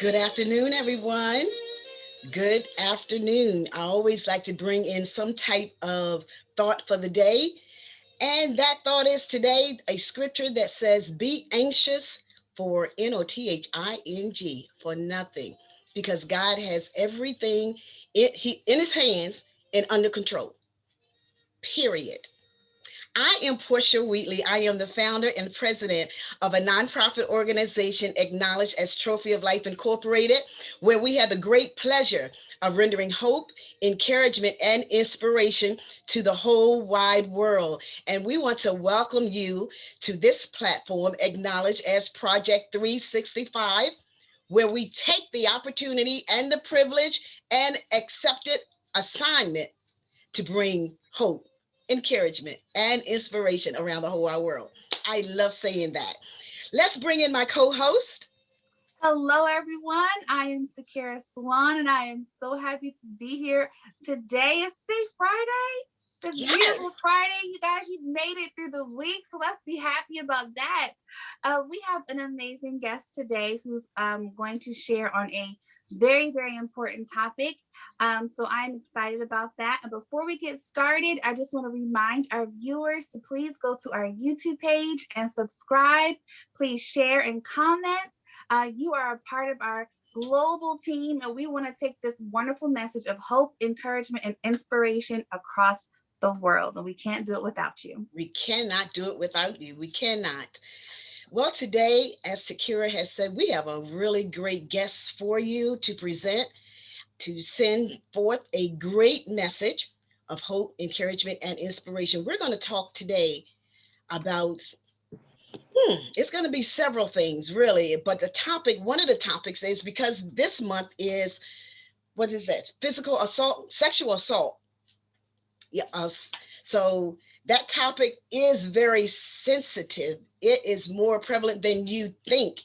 Good afternoon, everyone. Good afternoon. I always like to bring in some type of thought for the day. And that thought is today a scripture that says, Be anxious for nothing, for nothing, because God has everything in his hands and under control. Period. I am Portia Wheatley. I am the founder and president of a nonprofit organization acknowledged as Trophy of Life Incorporated, where we have the great pleasure of rendering hope, encouragement, and inspiration to the whole wide world. And we want to welcome you to this platform, acknowledged as Project 365, where we take the opportunity and the privilege and accepted assignment to bring hope, encouragement, and inspiration around the whole wide world. I love saying that. Let's bring in my co-host. Hello, everyone. I am Takara Swan, and I am so happy to be here today. Is today Friday? This beautiful Yes. Friday. You guys, you've made it through the week, so let's be happy about that. We have an amazing guest today who's going to share on a very, very important topic. So I'm excited about that. And before we get started, I just want to remind our viewers to please go to our YouTube page and subscribe. Please share and comment. You are a part of our global team, and we want to take this wonderful message of hope, encouragement, and inspiration across the world. And we can't do it without you. We cannot do it without you. We cannot. Well, today, as Sakura has said, we have a really great guest for you to present, to send forth a great message of hope, encouragement, and inspiration. We're going to talk today about it's going to be several things, really. But the topic, one of the topics is because this month is, what is that? Physical assault, sexual assault. Yeah. So that topic is very sensitive. It is more prevalent than you think,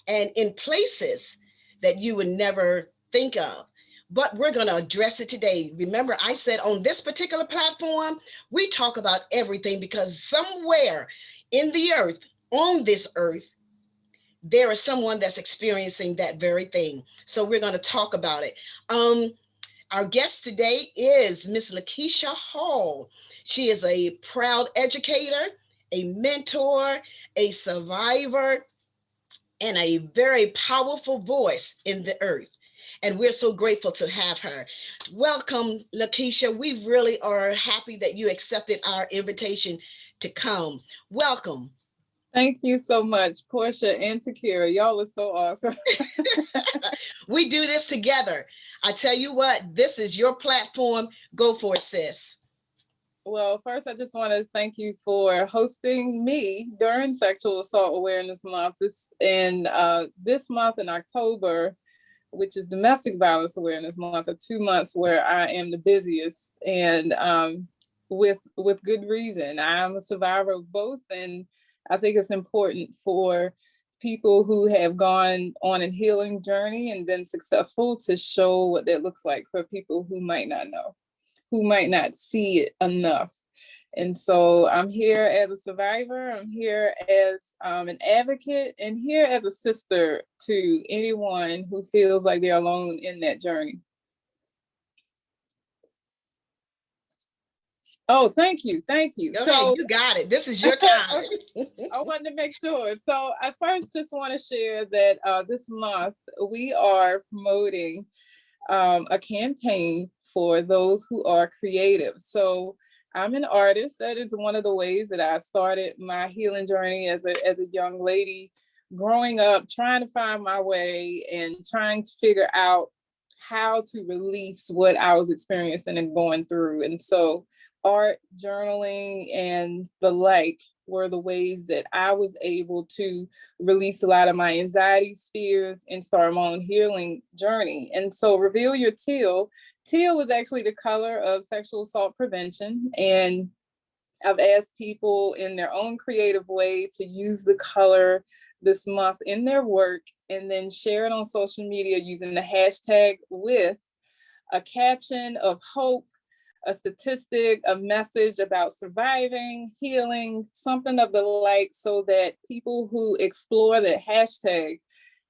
and in places that you would never think of. But we're going to address it today. Remember, I said on this particular platform, we talk about everything because somewhere in the earth, on this earth, there is someone that's experiencing that very thing. So we're going to talk about it. Our guest today is Miss LaQuisha Hall. She is a proud educator, a mentor, a survivor, and a very powerful voice in the earth. And we're so grateful to have her. Welcome, LaQuisha. We really are happy that you accepted our invitation to come. Welcome. Thank you so much, Portia and Takira. Y'all are so awesome. We do this together. I tell you what, this is your platform. Go for it, sis. Well, first, I just want to thank you for hosting me during Sexual Assault Awareness Month. This month in October, which is Domestic Violence Awareness Month, are 2 months where I am the busiest, and with good reason. I'm a survivor of both, and I think it's important for people who have gone on a healing journey and been successful to show what that looks like for people who might not know, who might not see it enough. And so I'm here as a survivor, I'm here as an advocate, and here as a sister to anyone who feels like they're alone in that journey. Oh, thank you. Thank you. Okay, so you got it. This is your time. I wanted to make sure. So I first just want to share that this month we are promoting a campaign for those who are creative. So I'm an artist. That is one of the ways that I started my healing journey as a young lady, growing up, trying to find my way and trying to figure out how to release what I was experiencing and going through. And so art, journaling, and the like were the ways that I was able to release a lot of my anxieties, fears, and start my own healing journey. And so Reveal Your Teal. Teal was actually the color of sexual assault prevention. And I've asked people in their own creative way to use the color this month in their work and then share it on social media using the hashtag with a caption of hope, a statistic, a message about surviving, healing, something of the like, so that people who explore that hashtag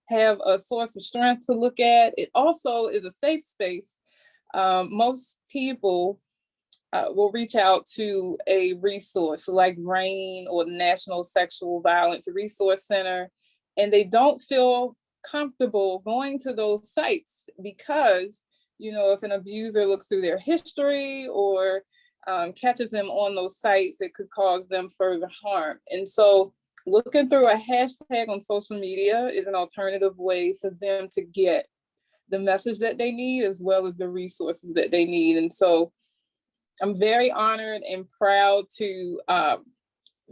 have a source of strength to look at. It also is a safe space. Most people will reach out to a resource like RAIN or the National Sexual Violence Resource Center, and they don't feel comfortable going to those sites because, you know, if an abuser looks through their history or catches them on those sites, it could cause them further harm. And so looking through a hashtag on social media is an alternative way for them to get the message that they need as well as the resources that they need. And so I'm very honored and proud to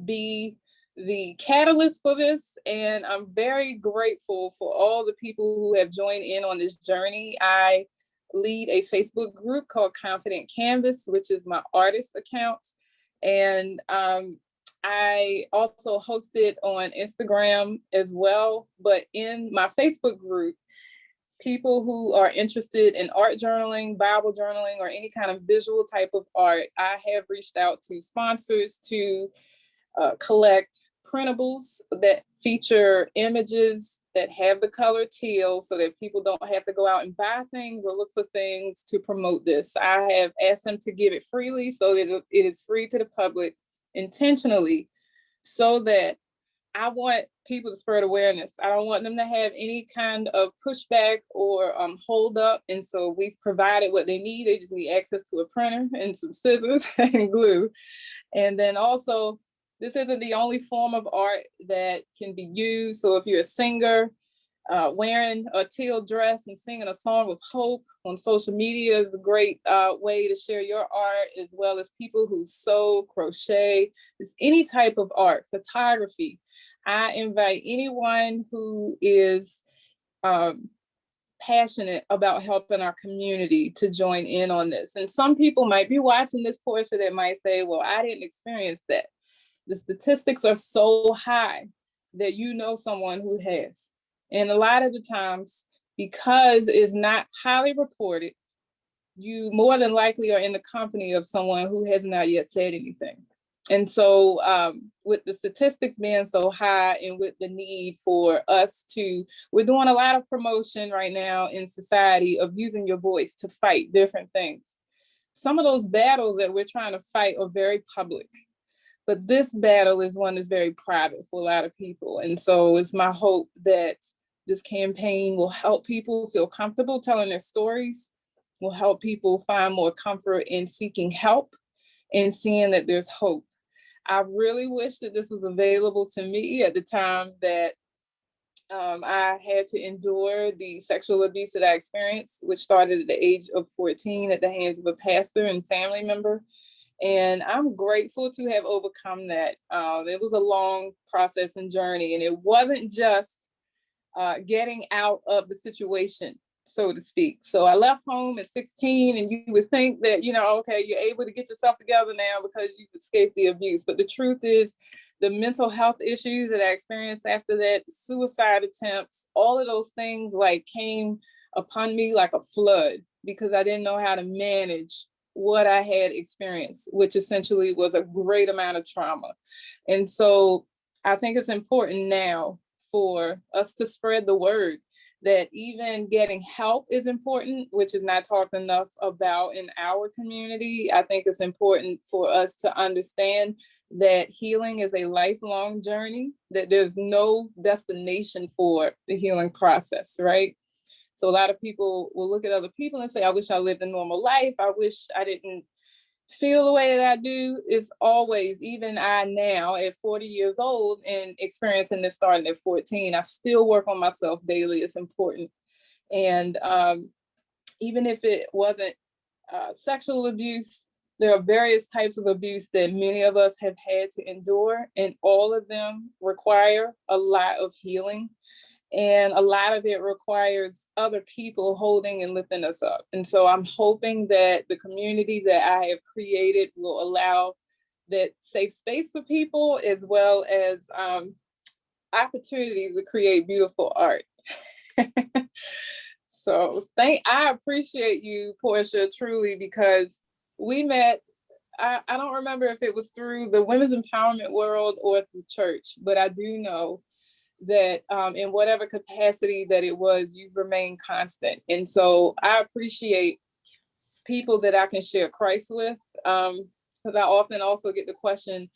be the catalyst for this. And I'm very grateful for all the people who have joined in on this journey. I lead a Facebook group called Confident Canvas, which is my artist account. And I also host it on Instagram as well. But in my Facebook group, people who are interested in art journaling, Bible journaling, or any kind of visual type of art, I have reached out to sponsors to collect printables that feature images that have the color teal so that people don't have to go out and buy things or look for things to promote this. I have asked them to give it freely so that it is free to the public intentionally, so that I want people to spread awareness. I don't want them to have any kind of pushback or hold up. And so we've provided what they need. They just need access to a printer and some scissors and glue. And then also, this isn't the only form of art that can be used. So if you're a singer, wearing a teal dress and singing a song of hope on social media is a great way to share your art, as well as people who sew, crochet, just any type of art, photography. I invite anyone who is passionate about helping our community to join in on this. And some people might be watching this portion that might say, well, I didn't experience that. The statistics are so high that you know someone who has. And a lot of the times, because it's not highly reported, you more than likely are in the company of someone who has not yet said anything. And so with the statistics being so high and with the need for us to, we're doing a lot of promotion right now in society of using your voice to fight different things. Some of those battles that we're trying to fight are very public. But this battle is one that's very private for a lot of people. And so it's my hope that this campaign will help people feel comfortable telling their stories, will help people find more comfort in seeking help and seeing that there's hope. I really wish that this was available to me at the time that I had to endure the sexual abuse that I experienced, which started at the age of 14 at the hands of a pastor and family member. And I'm grateful to have overcome that. It was a long process and journey, and it wasn't just getting out of the situation, so to speak. So I left home at 16, and you would think that, you know, okay, you're able to get yourself together now because you've escaped the abuse. But the truth is, the mental health issues that I experienced after that, suicide attempts, all of those things like came upon me like a flood because I didn't know how to manage what I had experienced, which essentially was a great amount of trauma. And so I think it's important now for us to spread the word that even getting help is important, which is not talked enough about in our community. I think it's important for us to understand that healing is a lifelong journey, that there's no destination for the healing process, right? So a lot of people will look at other people and say, I wish I lived a normal life. I wish I didn't feel the way that I do. Is always, even I now at 40 years old and experiencing this starting at 14, I still work on myself daily. It's important. And even if it wasn't sexual abuse, there are various types of abuse that many of us have had to endure, and all of them require a lot of healing. And a lot of it requires other people holding and lifting us up. And so I'm hoping that the community that I have created will allow that safe space for people, as well as opportunities to create beautiful art. So I appreciate you, Portia, truly, because we met, I don't remember if it was through the women's empowerment world or through church, but I do know that in whatever capacity that it was, you've remained constant. And so I appreciate people that I can share Christ with, because I often also get the question,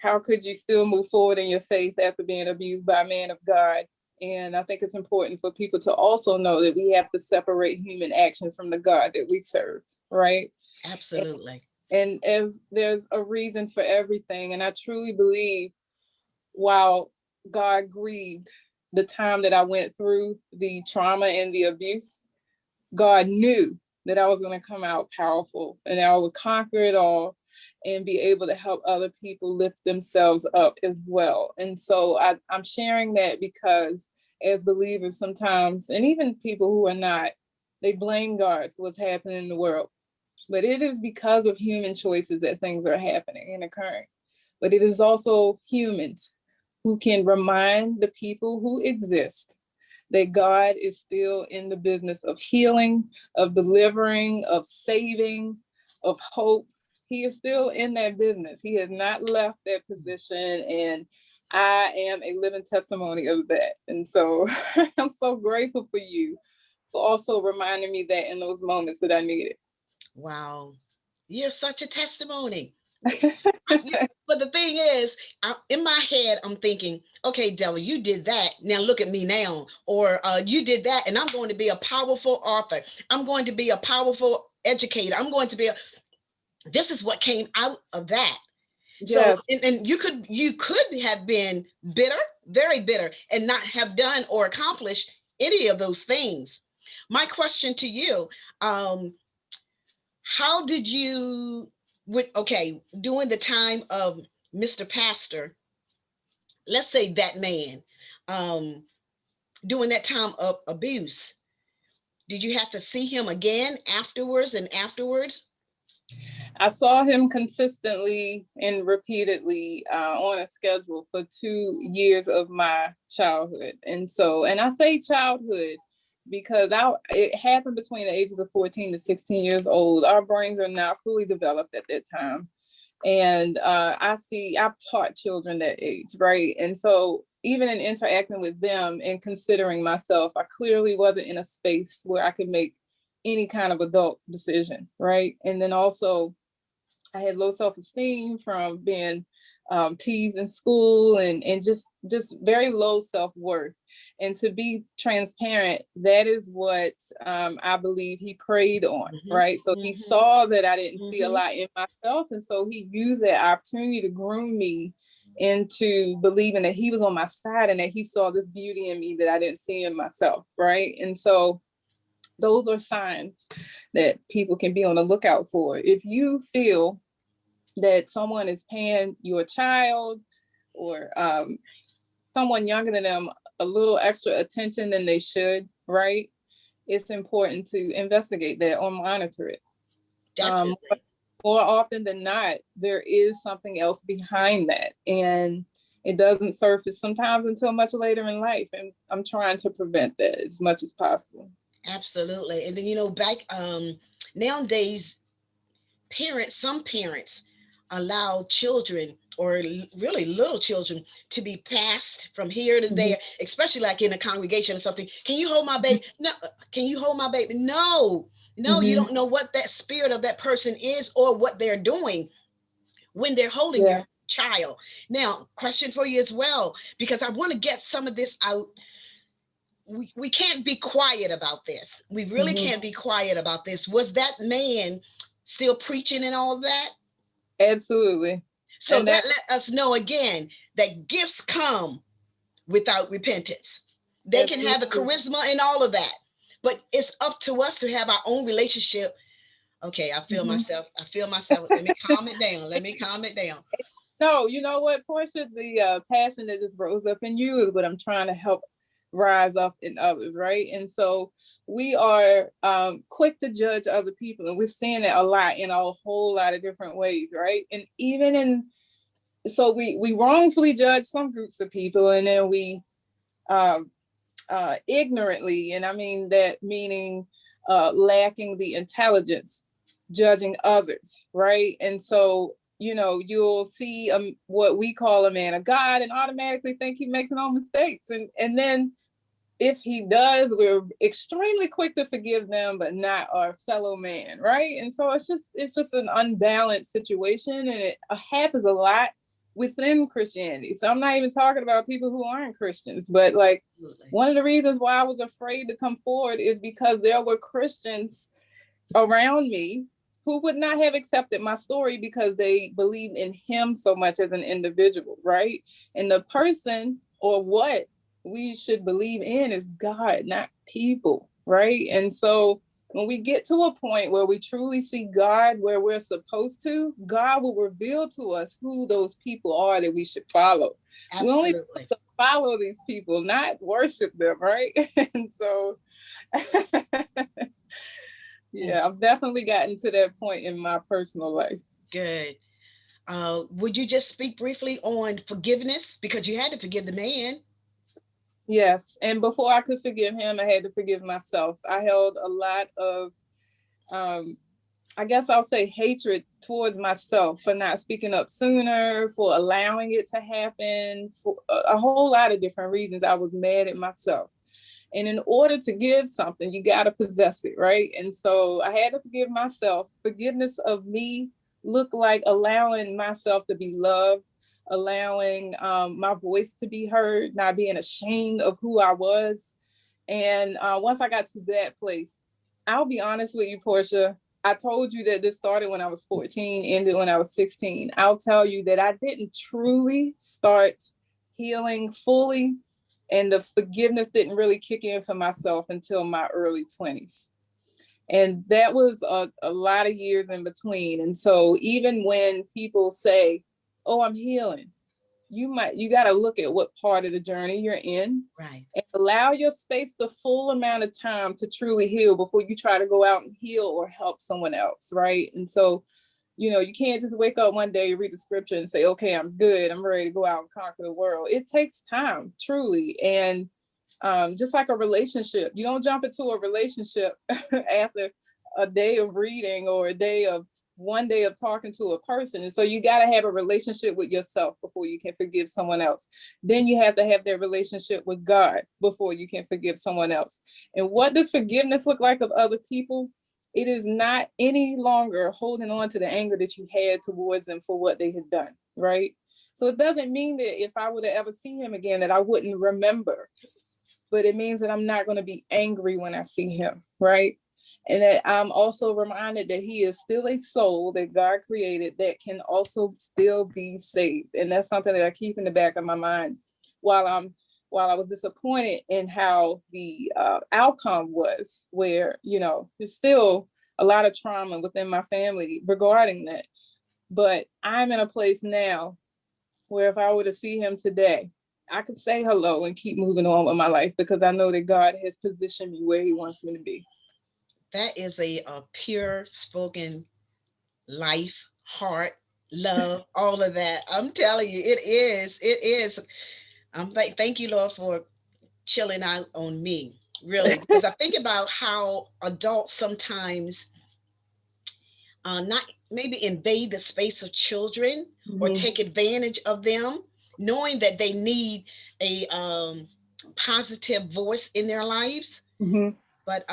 how could you still move forward in your faith after being abused by a man of God? And I think it's important for people to also know that we have to separate human actions from the God that we serve, right? Absolutely. And as there's a reason for everything. And I truly believe while God grieved the time that I went through the trauma and the abuse, God knew that I was going to come out powerful and I would conquer it all and be able to help other people lift themselves up as well. And so I'm sharing that because as believers sometimes, and even people who are not, they blame God for what's happening in the world. But it is because of human choices that things are happening and occurring. But it is also humans who can remind the people who exist that God is still in the business of healing, of delivering, of saving, of hope. He is still in that business. He has not left that position. And I am a living testimony of that. And so I'm so grateful for you for also reminding me that in those moments that I needed. Wow. You're such a testimony. But the thing is, in my head, I'm thinking, okay, devil, you did that. Now look at me now. Or you did that, and I'm going to be a powerful author. I'm going to be a powerful educator. I'm going to be a. This is what came out of that. So, Yes. and you could have been bitter, very bitter, and not have done or accomplished any of those things. My question to you, how did you, during the time of Mr. Pastor, let's say that man, um, during that time of abuse, did you have to see him again afterwards and afterwards? I saw him consistently and repeatedly on a schedule for 2 years of my childhood. And so, and I say childhood because it happened between the ages of 14 to 16 years old. Our brains are not fully developed at that time. And I've taught children that age, right? And so even in interacting with them and considering myself, I clearly wasn't in a space where I could make any kind of adult decision, right? And then also I had low self-esteem from being teased in school and just very low self-worth. And to be transparent, that is what I believe he preyed on, Mm-hmm, right? So he mm-hmm, saw that I didn't see a mm-hmm. lot in myself. And so he used that opportunity to groom me into believing that he was on my side and that he saw this beauty in me that I didn't see in myself, right? And so those are signs that people can be on the lookout for. If you feel that someone is paying your child or someone younger than them a little extra attention than they should, right? It's important to investigate that or monitor it. Um, Definitely. More often than not, there is something else behind that. And it doesn't surface sometimes until much later in life. And I'm trying to prevent that as much as possible. Absolutely. And then, back nowadays, some parents allow children or really little children to be passed from here to Mhm. there, especially like in a congregation or something. Can you hold my baby? No. Can you hold my baby? No. No, you Mhm. don't know what that spirit of that person is or what they're doing when they're holding your Yeah. child. Now, question for you as well, because I want to get some of this out. We can't be quiet about this. We really Mhm. can't be quiet about this. Was that man still preaching and all that? Absolutely. So And that that, let us know again that gifts come without repentance. They can have the absolutely. charisma and all of that, but it's up to us to have our own relationship. Okay, I feel Mhm. myself. I feel myself. Let me calm it down. Let me calm it down. No, you know what, Portia, the passion that just rose up in you is what I'm trying to help rise up in others, right? And so we are quick to judge other people, and we're seeing it a lot in a whole lot of different ways, right? And even in so we wrongfully judge some groups of people, and then we um, ignorantly, and I mean that meaning lacking the intelligence, judging others, right? And so you'll see what we call a man of God and automatically think he makes no mistakes. And then if he does, we're extremely quick to forgive them, but not our fellow man, right? And so it's just an unbalanced situation, and it happens a lot within Christianity. So I'm not even talking about people who aren't Christians, but like Absolutely. one of the reasons why I was afraid to come forward is because there were Christians around me who would not have accepted my story because they believed in him so much as an individual, right? And the person or what we should believe in is God, not people, right? And so when we get to a point where we truly see God where we're supposed to, God will reveal to us who those people are that we should follow. We only Absolutely. follow these people, not worship them, right? And so yeah, I've definitely gotten to that point in my personal life. Good. Would you just speak briefly on forgiveness? Because you had to forgive the man. Yes. And before I could forgive him, I had to forgive myself. I held a lot of, um, I guess I'll say, hatred towards myself for not speaking up sooner, for allowing it to happen, for a whole lot of different reasons. I was mad at myself. And in order to give something, you got to possess it, right? And so I had to forgive myself. Forgiveness of me looked like allowing myself to be loved, allowing my voice to be heard, not being ashamed of who I was. And once I got to that place, I'll be honest with you, Portia. I told you that this started when I was 14, ended when I was 16. I'll tell you that I didn't truly start healing fully, and the forgiveness didn't really kick in for myself until my early 20s. And that was a lot of years in between. And so even when people say, oh, I'm healing, you got to look at what part of the journey you're in Right. and allow your space the full amount of time to truly heal before you try to go out and heal or help someone else, right? And so you can't just wake up one day, read the scripture and say, okay, I'm good, I'm ready to go out and conquer the world. It takes time, truly. And just like a relationship, you don't jump into a relationship after a day of reading or one day of talking to a person. And so you got to have a relationship with yourself before you can forgive someone else. Then you have to have that relationship with God before you can forgive someone else. And what does forgiveness look like of other people? It is not any longer holding on to the anger that you had towards them for what they had done, right? So it doesn't mean that if I were to ever see him again that I wouldn't remember, but it means that I'm not going to be angry when I see him, right? And that I'm also reminded that he is still a soul that God created that can also still be saved. And that's something that I keep in the back of my mind while I was disappointed in how the outcome was, where, there's still a lot of trauma within my family regarding that. But I'm in a place now where if I were to see him today, I could say hello and keep moving on with my life because I know that God has positioned me where he wants me to be. That is a pure spoken life, heart, love, all of that. I'm telling you, it is. It is. Thank you, Lord, for chilling out on me, really, because I think about how adults sometimes not maybe invade the space of children or Mm-hmm. take advantage of them, knowing that they need a positive voice in their lives. Mm-hmm. But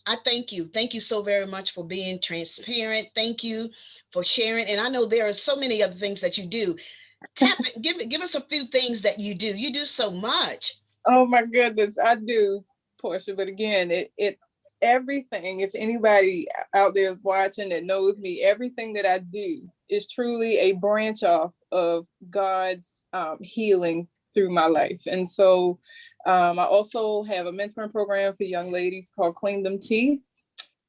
I thank you. Thank you so very much for being transparent. Thank you for sharing. And I know there are so many other things that you do. Tap it, give us a few things that you do. You do so much. Oh my goodness, I do, Portia. But again, it everything, if anybody out there is watching that knows me, everything that I do is truly a branch off of God's healing through my life. And so I also have a mentoring program for young ladies called Queendom Tea.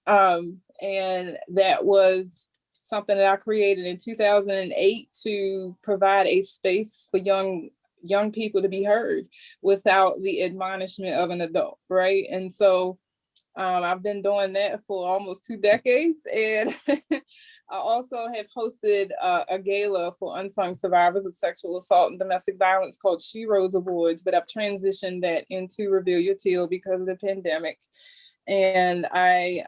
And that was something that I created in 2008 to provide a space for young people to be heard without the admonishment of an adult, right? And so I've been doing that for almost 2 decades. And I also have hosted a gala for unsung survivors of sexual assault and domestic violence called She Rose Awards, but I've transitioned that into Reveal Your Teal because of the pandemic. And I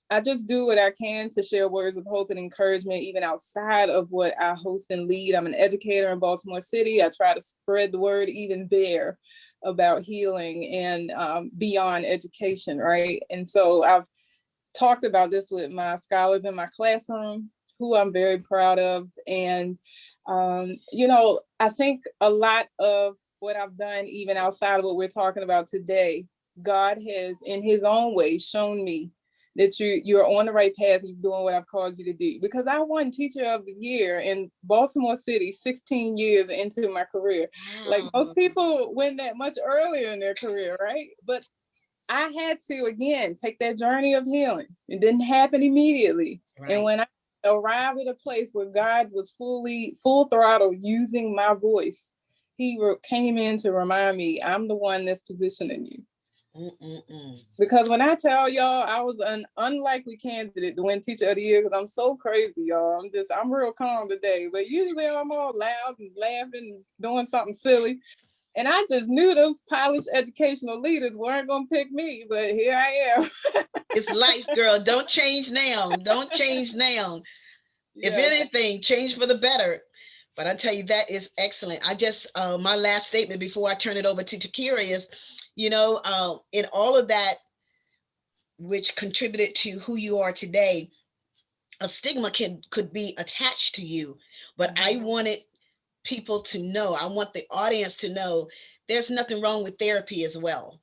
I just do what I can to share words of hope and encouragement, even outside of what I host and lead. I'm an educator in Baltimore City. I try to spread the word even there about healing and beyond education, right? And so I've talked about this with my scholars in my classroom, who I'm very proud of. And, I think a lot of what I've done, even outside of what we're talking about today, God has in his own way shown me that you're on the right path. You're doing what I've called you to do, because I won Teacher of the Year in Baltimore City 16 years into my career. Like most people win that much earlier in their career, right? But I had to, again, take that journey of healing. It didn't happen immediately. Right. And when I arrived at a place where God was full throttle using my voice, he came in to remind me, I'm the one that's positioning you. Because when I tell y'all, I was an unlikely candidate to win Teacher of the Year, because I'm so crazy, y'all. I'm real calm today, but usually I'm all loud and laughing, doing something silly. And I just knew those polished educational leaders weren't going to pick me, but here I am. It's life, girl. Don't change now. Don't change now. If anything, change for the better. But I tell you, that is excellent. I just, my last statement before I turn it over to Takira is, in all of that, which contributed to who you are today, a stigma could be attached to you. But I wanted people to know, I want the audience to know, there's nothing wrong with therapy as well.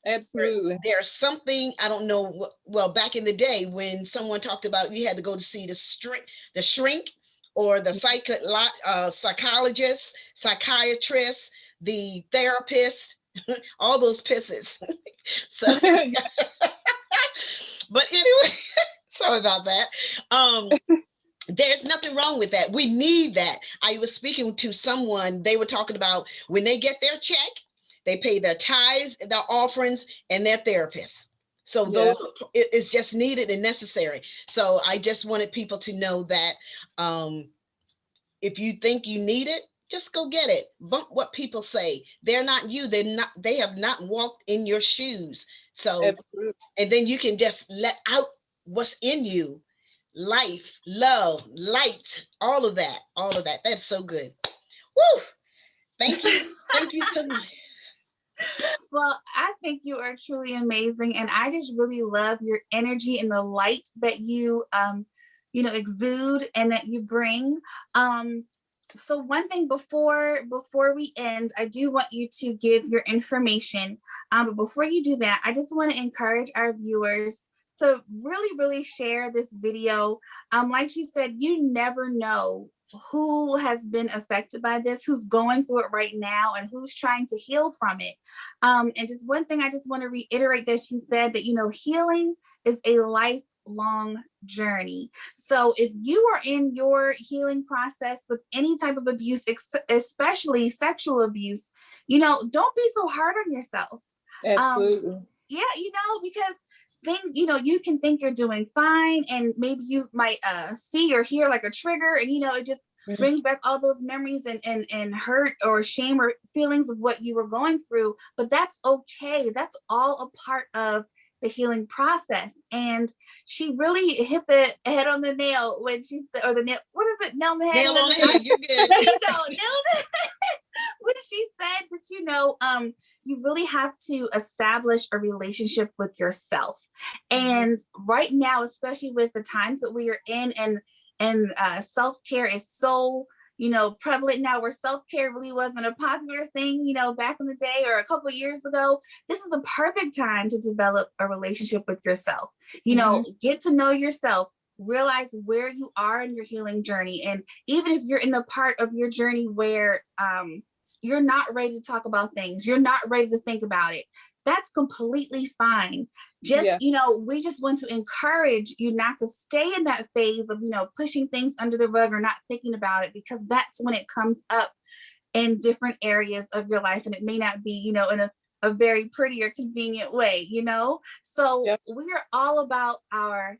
Absolutely. There's something, I don't know, well, back in the day when someone talked about you had to go to see the shrink or the psychologist, psychiatrist, the therapist, all those pisses. So, but anyway, sorry about that. There's nothing wrong with that. We need that. I was speaking to someone, they were talking about when they get their check, they pay their tithes, their offerings, and their therapists. So those is just needed and necessary. So I just wanted people to know that if you think you need it, just go get it. Bump what people say. They're not you. They have not walked in your shoes. So, and then you can just let out what's in you. Life, love, light, all of that. That's so good. Woo! Thank you. Thank you so much. Well, I think you are truly amazing, and I just really love your energy and the light that you exude and that you bring. So one thing before we end, I do want you to give your information. But before you do that, I just want to encourage our viewers to really, really share this video. Like she said, you never know who has been affected by this, who's going through it right now, and who's trying to heal from it. And just one thing I just want to reiterate that she said, that, healing is a lifelong journey. So if you are in your healing process with any type of abuse, especially sexual abuse, don't be so hard on yourself. Absolutely. Because things, you can think you're doing fine, and maybe you might see or hear like a trigger, and it just brings back all those memories and hurt or shame or feelings of what you were going through. But that's okay. That's all a part of the healing process. And she really hit the head on the nail when she said, or the nail, what is it? Nail on the head. Nail on the head. You're good. There you go. Nail on the head. When she said that, you really have to establish a relationship with yourself. And right now, especially with the times that we are in, and self-care is so prevalent now, where self-care really wasn't a popular thing, back in the day or a couple of years ago. This is a perfect time to develop a relationship with yourself. Get to know yourself, realize where you are in your healing journey. And even if you're in the part of your journey where you're not ready to talk about things, you're not ready to think about it, that's completely fine. We just want to encourage you not to stay in that phase of, pushing things under the rug or not thinking about it, because that's when it comes up in different areas of your life. And it may not be, in a very pretty or convenient way, So we are all about our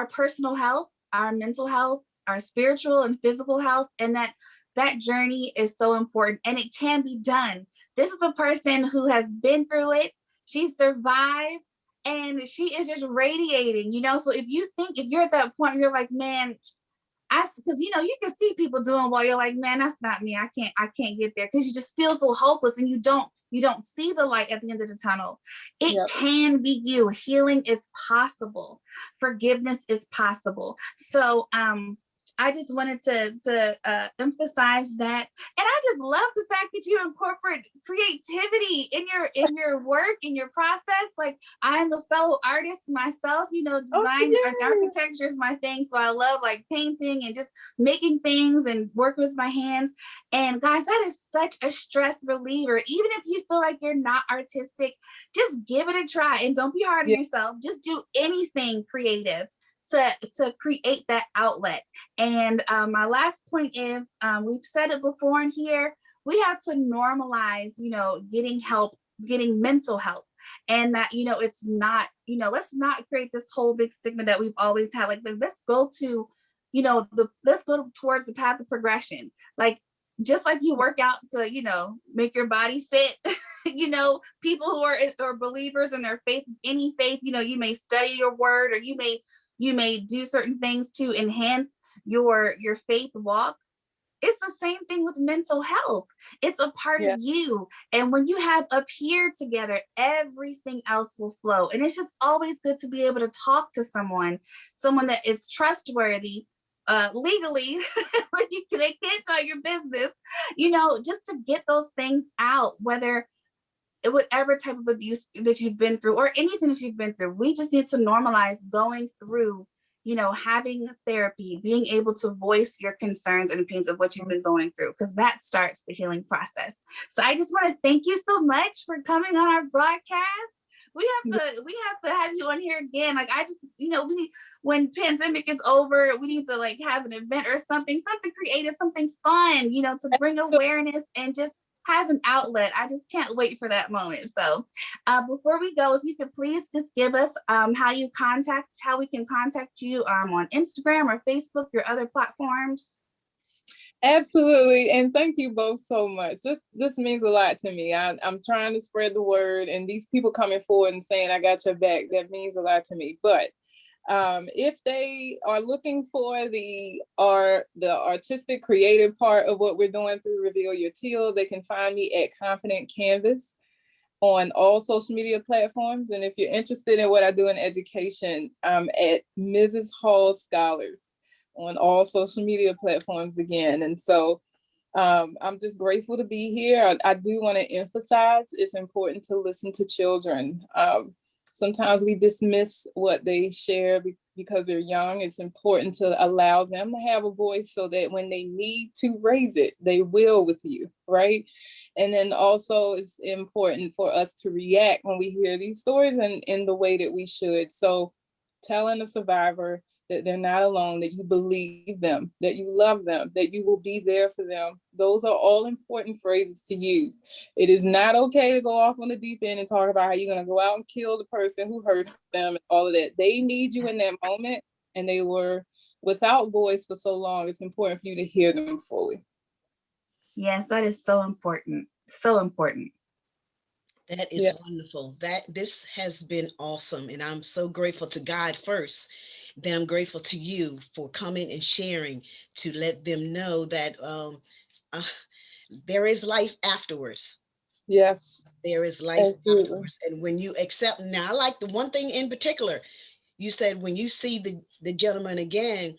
personal health, our mental health, our spiritual and physical health. And that journey is so important, and it can be done. This is a person who has been through it. She survived, and she is just radiating, so if you're at that point, you're like, man, because you can see people doing well, you're like, man, that's not me. I can't get there, because you just feel so hopeless, and you don't see the light at the end of the tunnel. It Yep. can be you. Healing is possible. Forgiveness is possible. So I just wanted to emphasize that, and I just love the fact that you incorporate creativity in your work, in your process. Like, I am a fellow artist myself. Oh, Design and yeah. architecture is my thing, so I love like painting and just making things and working with my hands. And guys, that is such a stress reliever. Even if you feel like you're not artistic, just give it a try, and don't be hard on Yeah. yourself. Just do anything creative to create that outlet. And my last point is, we've said it before in here, we have to normalize, getting help, getting mental help. And that, it's not, let's not create this whole big stigma that we've always had. Like, let's go to, let's go towards the path of progression. Like, just like you work out to, make your body fit, people who are believers in their faith, any faith, you may study your word, or you may do certain things to enhance your faith walk. It's the same thing with mental health. It's a part of Yeah. you. And when you have a peer together, everything else will flow. And it's just always good to be able to talk to someone that is trustworthy, legally. Like, they can't tell your business, just to get those things out, whatever type of abuse that you've been through, or anything that you've been through. We just need to normalize going through, having therapy, being able to voice your concerns and opinions of what you've been going through, because that starts the healing process. So I just want to thank you so much for coming on our broadcast. We have to have you on here again. Like, I just, when pandemic is over, we need to like have an event or something creative, something fun, to bring awareness and just have an outlet. I just can't wait for that moment. So before we go, if you could please just give us how we can contact you on Instagram or Facebook, your other platforms. Absolutely. And thank you both so much. This means a lot to me. I'm trying to spread the word, and these people coming forward and saying, I got your back, that means a lot to me. But if they are looking for the artistic creative part of what we're doing through Reveal Your Teal, they can find me at Confident Canvas on all social media platforms. And if you're interested in what I do in education, I'm at Mrs. Hall Scholars on all social media platforms again. And so I'm just grateful to be here. I do want to emphasize it's important to listen to children. Sometimes we dismiss what they share because they're young. It's important to allow them to have a voice so that when they need to raise it, they will with you, right? And then also it's important for us to react when we hear these stories in the way that we should. So telling a survivor that they're not alone, that you believe them, that you love them, that you will be there for them. Those are all important phrases to use. It is not okay to go off on the deep end and talk about how you're going to go out and kill the person who hurt them and all of that. They need you in that moment, and they were without voice for so long. It's important for you to hear them fully. Yes, that is so important. So important. That is wonderful. This has been awesome. And I'm so grateful to God first. Then I'm grateful to you for coming and sharing, to let them know that uh, there is life afterwards. Yes. There is life Absolutely. afterwards. And when you accept, now I like the one thing in particular, you said when you see the gentleman again,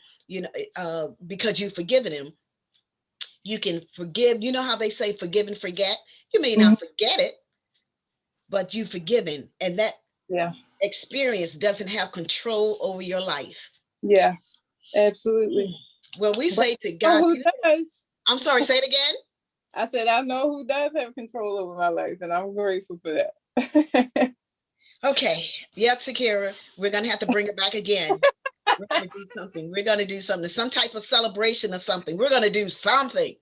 because you've forgiven him, you can forgive. You know how they say forgive and forget? You may Mhm. not forget it, but you've forgiven. And that Yeah. experience doesn't have control over your life. Yes. Absolutely. Well, we But say to I know God, who does. I'm sorry, say it again. I said, I know who does have control over my life, and I'm grateful for that. Okay. Yeah, Takira, we're going to have to bring it back again. We're going to do something. We're going to do something, some type of celebration or something. We're going to do something.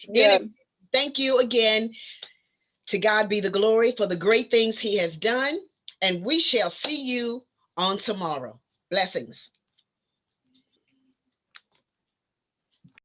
Anyway, Yes. thank you again. To God be the glory for the great things he has done. And we shall see you on tomorrow. Blessings.